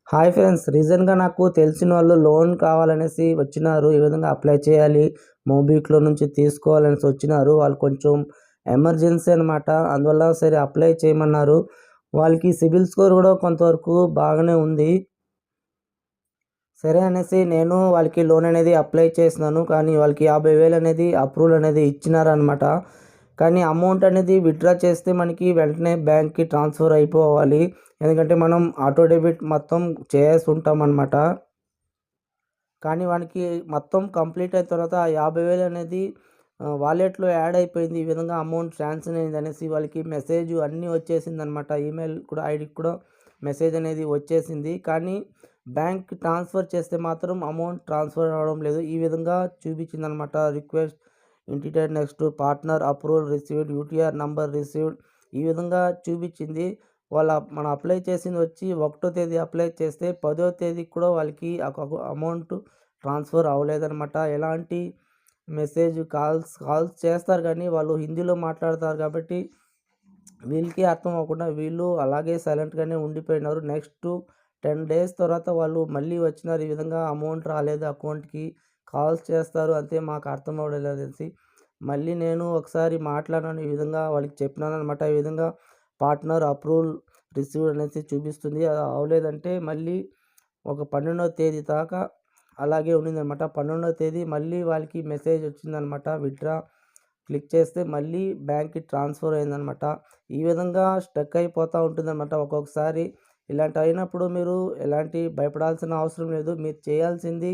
Hi friends, రీసెంట్‌గా నాకు తెలిసినోళ్ళు loan కావాలనేసి వచ్చినారు. ఏ విధంగా అప్లై చేయాలి, మోబిక్విక్‌లో నుంచి తీసుకోవాలనేసి వచ్చినారు. వాళ్ళు కొంచెం ఎమర్జెన్సీ అనమాట. అందువల్ల సరే అప్లై చేయమన్నారు. వాళ్ళకి సిబిల్ స్కోర్ కూడా కొంతవరకు బాగానే ఉంది. సరే అనేసి నేను వాళ్ళకి లోన్ అనేది అప్లై చేసినాను. కానీ వాళ్ళకి 50,000 అనేది అప్రూవల్ అనేది ఇచ్చినారనమాట. కానీ అమౌంట్ అనేది విత్‌డ్రా చేస్తే మనకి వెంటనే బ్యాంక్‌కి ట్రాన్స్‌ఫర్ అయిపోవాలి. ఎందుకంటే మనం ఆటో డెబిట్ మొత్తం చేసేసి ఉంటామన్నమాట. కానీ వానికి మొత్తం కంప్లీట్ అయిన తర్వాత ఆ 50,000 అనేది వాలెట్‌లో యాడ్ అయిపోయింది. ఈ విధంగా అమౌంట్ శాంక్షన్ అయిందనేసి వాళ్ళకి మెసేజ్ అన్నీ వచ్చేసిందనమాట. ఈమెయిల్ కూడా ఐడీకి కూడా మెసేజ్ అనేది వచ్చేసింది. కానీ బ్యాంక్ ట్రాన్స్ఫర్ చేస్తే మాత్రం అమౌంట్ ట్రాన్స్ఫర్ అవ్వడం లేదు. ఈ విధంగా చూపించిందనమాట. Request initiated next partner approval received, UTR number received, ఈ విధంగా చూపించింది. మనం అప్లై చేసింది వచ్చి 1వ తేదీ అప్లై చేస్తే 10వ తేదీకి కూడా వాళ్ళకి అమౌంట్ ట్రాన్స్ఫర్ అవ్వలేదనమాట. ఎలాంటి మెసేజ్ కాల్స్ చేస్తారు కానీ వాళ్ళు హిందీలో మాట్లాడతారు కాబట్టి వీళ్ళకి అర్థం అవ్వకుండా వీళ్ళు అలాగే సైలెంట్గానే ఉండిపోయినారు. నెక్స్ట్ 10 డేస్ తర్వాత వాళ్ళు మళ్ళీ వచ్చినారు. ఈ విధంగా అమౌంట్ రాలేదు అకౌంట్‌కి, కాల్స్ చేస్తారు అంతే, మాకు అర్థం అవ్వలేదనేసి మళ్ళీ నేను ఒకసారి మాట్లాడాను. ఈ విధంగా వాళ్ళకి చెప్పినాననమాట. ఈ విధంగా పార్ట్నర్ అప్రూవల్ రిసీవ్డ్ అనేసి చూపిస్తుంది. అది అవ్వలేదంటే మళ్ళీ ఒక 12వ తేదీ దాకా అలాగే ఉండిందనమాట. 12వ తేదీ మళ్ళీ వాళ్ళకి మెసేజ్ వచ్చిందనమాట. విత్‌డ్రా క్లిక్ చేస్తే మళ్ళీ బ్యాంక్‌కి ట్రాన్స్ఫర్ అయిందనమాట. ఈ విధంగా స్టక్ అయిపోతూ ఉంటుందన్నమాట ఒక్కొక్కసారి. ఇలాంటి అయినప్పుడు మీరు ఎలాంటి భయపడాల్సిన అవసరం లేదు. మీరు చేయాల్సింది,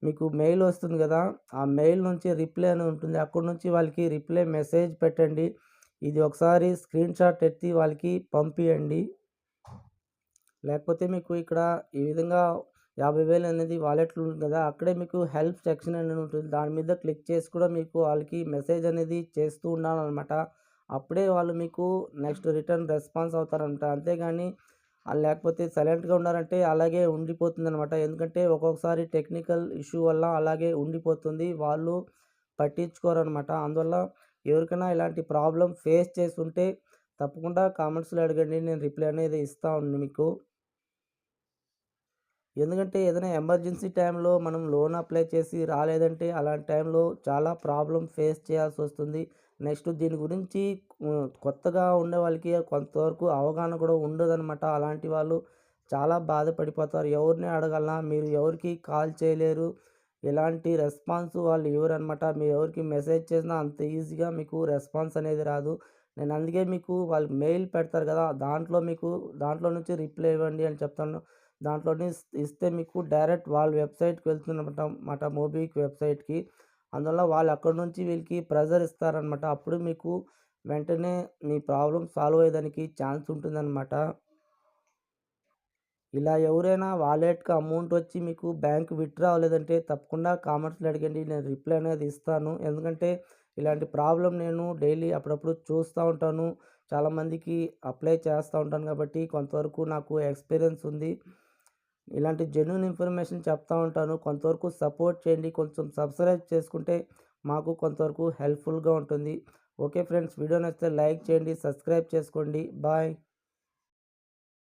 మీకు మెయిల్ వస్తుంది కదా, ఆ మెయిల్ నుంచి రిప్లై అని ఉంటుంది. అక్కడి నుంచి వాళ్ళకి రిప్లై మెసేజ్ పెట్టండి. ఇది ఒకసారి స్క్రీన్‌షాట్ ఎత్తి వాళ్ళకి పంపియండి. లేకపోతే మీకు ఇక్కడ ఈ విధంగా 50,000 అనేది వాలెట్‌లో ఉంది కదా, అక్కడే మీకు హెల్ప్ సెక్షన్ అనేది ఉంటుంది. దాని మీద క్లిక్ చేసి కూడా మీకు వాళ్ళకి మెసేజ్ అనేది చేస్తూ ఉండాలనమాట. అప్పుడే వాళ్ళు మీకు నెక్స్ట్ రిటర్న్ రెస్పాన్స్ అవుతారనమాట. అంతేగాని లేకపోతే సైలెంట్‌గా ఉన్నారంటే అలాగే ఉండిపోతుందనమాట. ఎందుకంటే ఒక్కొక్కసారి టెక్నికల్ ఇష్యూ వల్ల అలాగే ఉండిపోతుంది. వాళ్ళు పట్టించుకోరనమాట. అందువల్ల ఎవరికైనా ఇలాంటి ప్రాబ్లమ్ ఫేస్ చేసుంటే తప్పకుండా కామెంట్స్‌లో అడగండి. నేను రిప్లై అనేది ఇస్తాను మీకు. ఎందుకంటే ఏదైనా ఎమర్జెన్సీ టైంలో మనం లోన్ అప్లై చేసి రాలేదంటే అలాంటి టైంలో చాలా ప్రాబ్లమ్ ఫేస్ చేయాల్సి వస్తుంది. నెక్స్ట్ దీని గురించి కొత్తగా ఉండే వాళ్ళకి కొంతవరకు అవగాహన కూడా ఉండదనమాట. అలాంటి వాళ్ళు చాలా బాధపడిపోతారు. ఎవరిని అడగాలన్నా మీరు ఎవరికి కాల్ చేయలేరు. ఎలాంటి రెస్పాన్స్ వాళ్ళు ఇవ్వరనమాట. మీరు ఎవరికి మెసేజ్ చేసినా అంత ఈజీగా మీకు రెస్పాన్స్ అనేది రాదు. నేను అందుకే మీకు వాళ్ళు మెయిల్ పెడతారు కదా, దాంట్లో నుంచి రిప్లై ఇవ్వండి అని చెప్తాను. దాంట్లోనే ఇస్తే మీకు డైరెక్ట్ వాళ్ళ వెబ్సైట్‌కి వెళ్తుందనమాట, మోబిక్విక్ వెబ్సైట్‌కి. అందువల్ల వాళ్ళు అక్కడి నుంచి వీళ్ళకి ప్రెజర్ ఇస్తారనమాట. అప్పుడు మీకు వెంటనే మీ ప్రాబ్లమ్ సాల్వ్ అయ్యేదానికి ఛాన్స్ ఉంటుందనమాట. ఇలా ఎవరైనా వాలెట్‌కి అమౌంట్ వచ్చి మీకు బ్యాంక్ విత్‌డ్రా అవ్వలేదంటే తప్పకుండా కామెంట్స్‌లో అడగండి. నేను రిప్లై అనేది ఇస్తాను. ఎందుకంటే ఇలాంటి ప్రాబ్లమ్ నేను డైలీ అప్పుడప్పుడు చూస్తూ ఉంటాను. చాలామందికి అప్లై చేస్తూ ఉంటాను కాబట్టి కొంతవరకు నాకు ఎక్స్‌పీరియన్స్ ఉంది. ఇలాంటి జెన్యూన్ ఇన్ఫర్మేషన్ చెప్తా ఉంటాను. కొంతవరకు సపోర్ట్ చేయండి. కొంచెం సబ్స్క్రైబ్ చేసుకుంటే మాకు కొంతవరకు హెల్ప్‌ఫుల్‌గా ఉంటుంది. ఓకే ఫ్రెండ్స్, వీడియో నచ్చితే లైక్ చేయండి, సబ్స్క్రైబ్ చేసుకోండి. బాయ్.